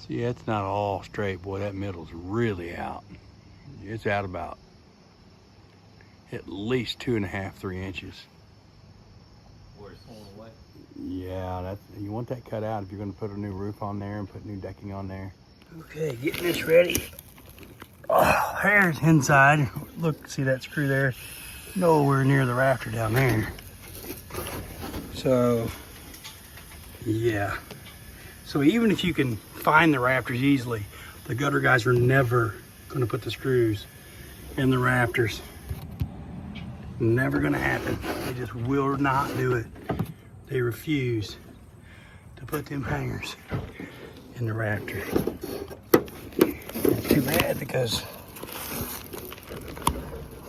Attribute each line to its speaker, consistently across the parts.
Speaker 1: See, that's not all straight, boy. That middle's really out. It's out about at least 2.5, 3 inches.
Speaker 2: Where it's falling away?
Speaker 1: Yeah, you want that cut out if you're going to put a new roof on there and put new decking on there. Okay, getting this ready. Oh, there's inside. Look, see that screw there? Nowhere near the rafter down there. So, yeah. So even if you can find the rafters easily, the gutter guys are never going to put the screws in the rafters. Never going to happen. They just will not do it. They refuse to put them hangers in the rafter. It's too bad because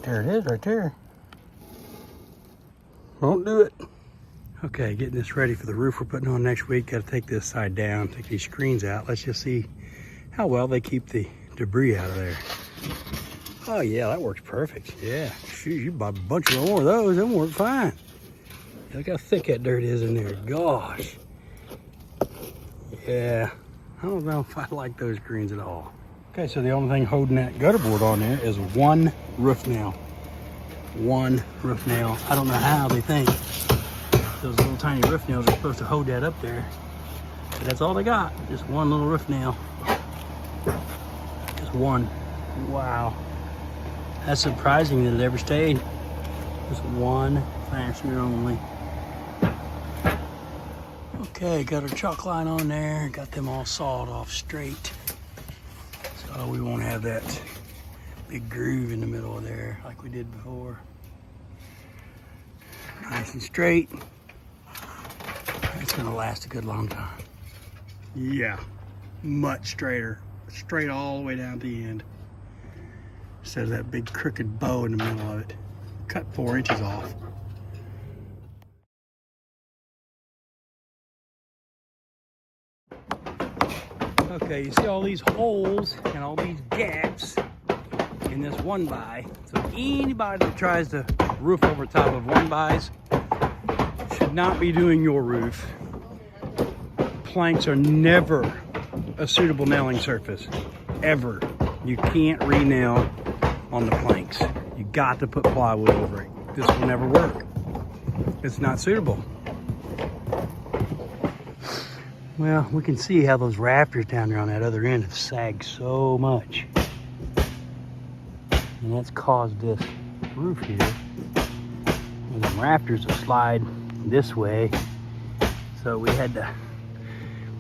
Speaker 1: there it is right there. Won't do it. Okay, getting this ready for the roof we're putting on next week. Got to take this side down, take these screens out. Let's just see how well they keep the debris out of there. Oh yeah, that works perfect. Yeah, shoot, you buy a bunch more of those, them work fine. Look how thick that dirt is in there, gosh. Yeah, I don't know if I like those screens at all. Okay, so the only thing holding that gutter board on there is one roof nail. One roof nail. I don't know how they think those little tiny roof nails are supposed to hold that up there. But that's all they got, just one little roof nail. Just one. Wow. That's surprising that it ever stayed. Just one fastener only. Okay, got our chalk line on there. Got them all sawed off straight. So we won't have that big groove in the middle of there like we did before. Nice and straight. It's gonna last a good long time. Yeah, much straighter. Straight all the way down to the end. Instead of that big crooked bow in the middle of it. Cut 4 inches off. Okay, you see all these holes and all these gaps in this 1x. So anybody that tries to roof over top of 1x's should not be doing your roof. Planks are never a suitable nailing surface, ever. You can't re-nail on the planks. You got to put plywood over it. This will never work. It's not suitable. Well, we can see how those rafters down there on that other end have sagged so much. And that's caused this roof here. And the rafters will slide this way. So we had to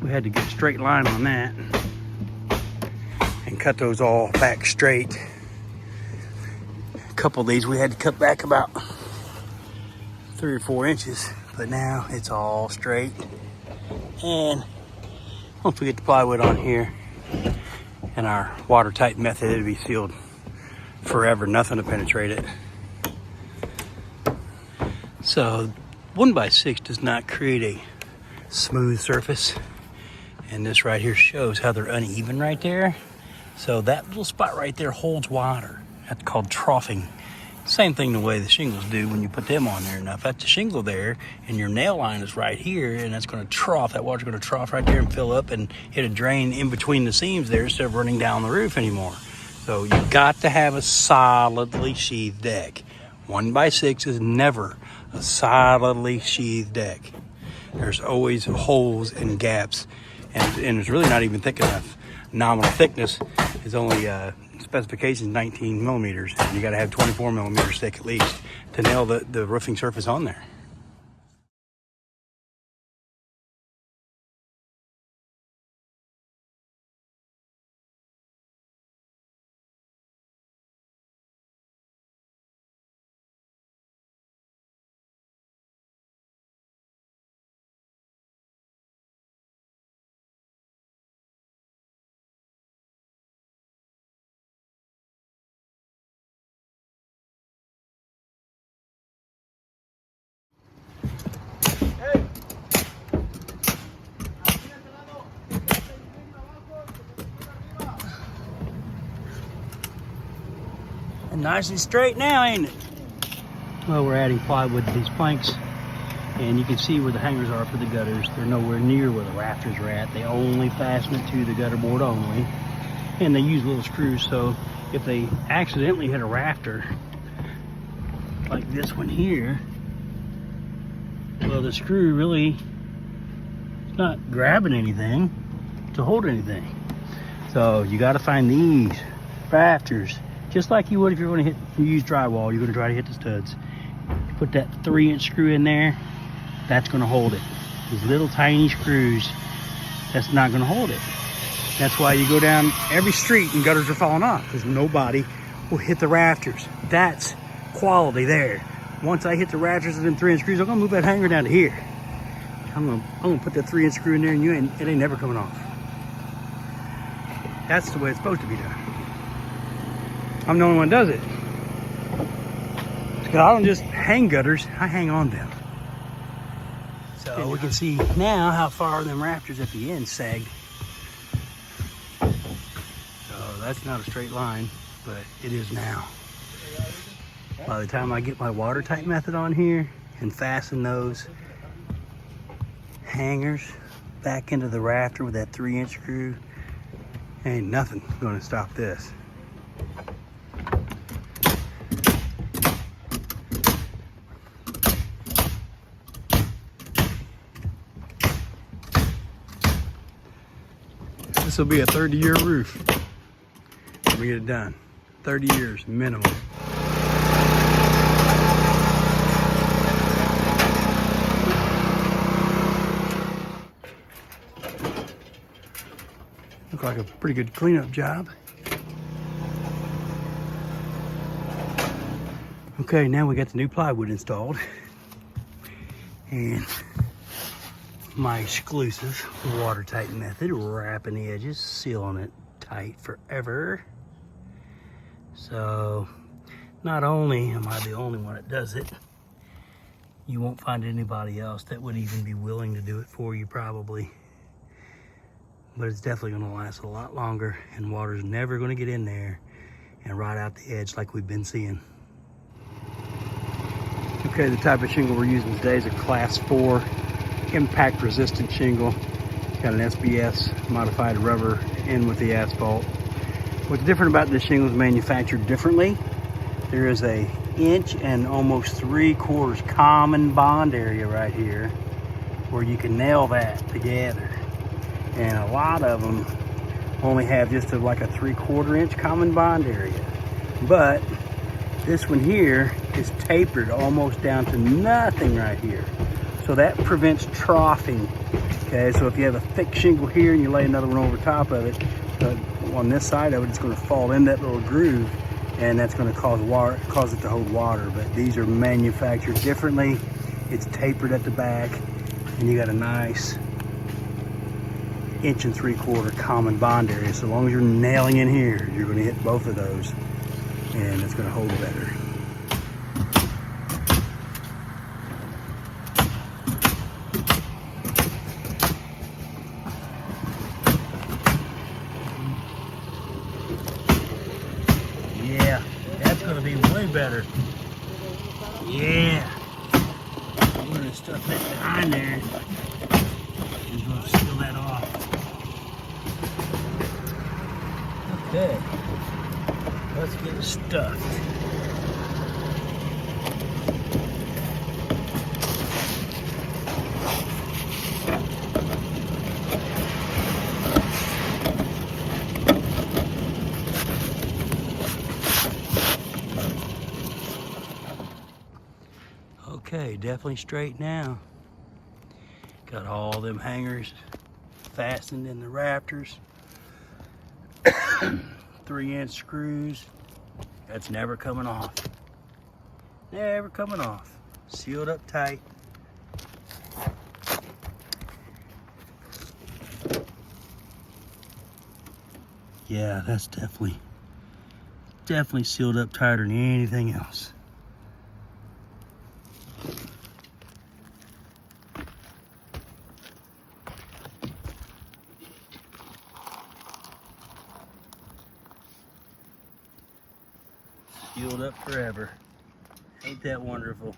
Speaker 1: get a straight line on that and cut those all back straight. A couple of these we had to cut back about 3 or 4 inches, but now it's all straight. And once we get the plywood on here and our WaterTight method, it'll be sealed forever, nothing to penetrate it. So 1x6 does not create a smooth surface, and this right here shows how they're uneven right there. So that little spot right there holds water. That's called troughing. Same thing the way the shingles do when you put them on there. Now if that's the shingle there and your nail line is right here, and that's going to trough, that water's going to trough right there and fill up and hit a drain in between the seams there instead of running down the roof anymore. So you've got to have a solidly sheathed deck. 1x6 is never a solidly sheathed deck. There's always holes and gaps, and it's really not even thick enough. Nominal thickness is only specifications 19 millimeters, and you got to have 24 millimeters thick at least to nail the roofing surface on there. And nice and straight now, ain't it? Well, we're adding plywood to these planks And you can see where the hangers are for the gutters. They're nowhere near where the rafters are at. They only fasten it to the gutter board only. And they use little screws, so if they accidentally hit a rafter, like this one here, well, the screw really is not grabbing anything to hold anything. So you got to find these rafters, just like you would if you're going to use drywall. You're going to try to hit the studs. You put that 3-inch screw in there, that's going to hold it. These little tiny screws, that's not going to hold it. That's why you go down every street and gutters are falling off, because nobody will hit the rafters. That's quality there. Once I hit the rafters of them 3-inch screws, I'm gonna move that hanger down to here. I'm gonna put that 3-inch screw in there, and it ain't never coming off. That's the way it's supposed to be done. I'm the only one that does it. Because I don't just hang gutters, I hang on them. So we can see now how far them rafters at the end sagged. So that's not a straight line, but it is now. By the time I get my WaterTight method on here and fasten those hangers back into the rafter with that 3-inch screw, ain't nothing gonna stop this. This will be a 30-year roof when we get it done. 30 years minimum. Look like a pretty good cleanup job. Okay, now we got the new plywood installed. And my exclusive WaterTight method, wrapping the edges, sealing it tight forever. So not only am I the only one that does it, you won't find anybody else that would even be willing to do it for you probably. But it's definitely gonna last a lot longer, and water's never gonna get in there and rot out the edge like we've been seeing. Okay, the type of shingle we're using today is a class 4 impact resistant shingle. It's got an SBS modified rubber in with the asphalt. What's different about this shingle is manufactured differently. There is a 1 and almost 3/4 common bond area right here where you can nail that together. And a lot of them only have just like a 3/4 inch common bond area. But this one here is tapered almost down to nothing right here. So that prevents troughing. Okay, so if you have a thick shingle here and you lay another one over top of it, on this side of it, it's going to fall in that little groove, and that's going to cause it to hold water. But these are manufactured differently. It's tapered at the back, and you got a nice 1 3/4 common bond area. So long as you're nailing in here, you're going to hit both of those, and it's going to hold better. Yeah, that's going to be way better. Yeah. I'm going to stuff that behind there. I'm going to seal that off. Okay. Let's get it stuffed. Okay, definitely straight now. Got all them hangers fastened in the rafters. 3-inch screws. That's never coming off. Never coming off. Sealed up tight. Yeah, that's definitely sealed up tighter than anything else. Sealed up forever. Ain't that wonderful?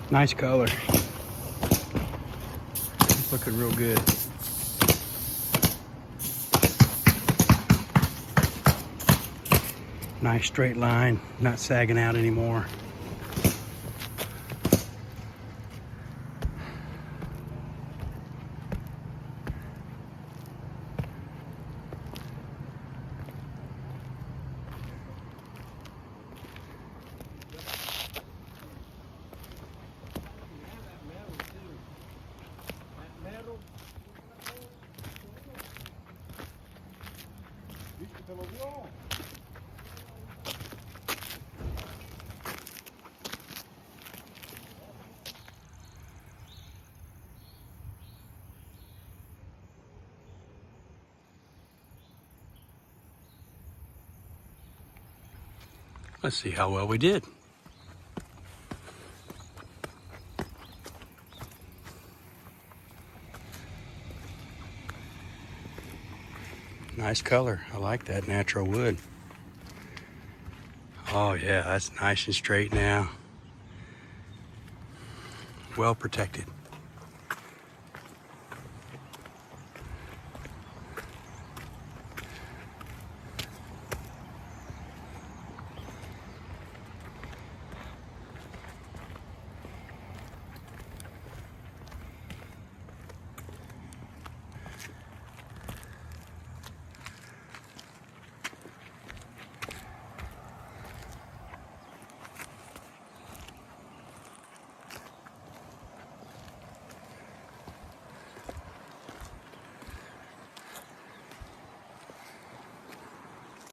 Speaker 1: Nice color. Looking real good. Nice straight line, not sagging out anymore. Let's see how well we did. Nice color. I like that natural wood. Oh yeah, that's nice and straight now. Well protected.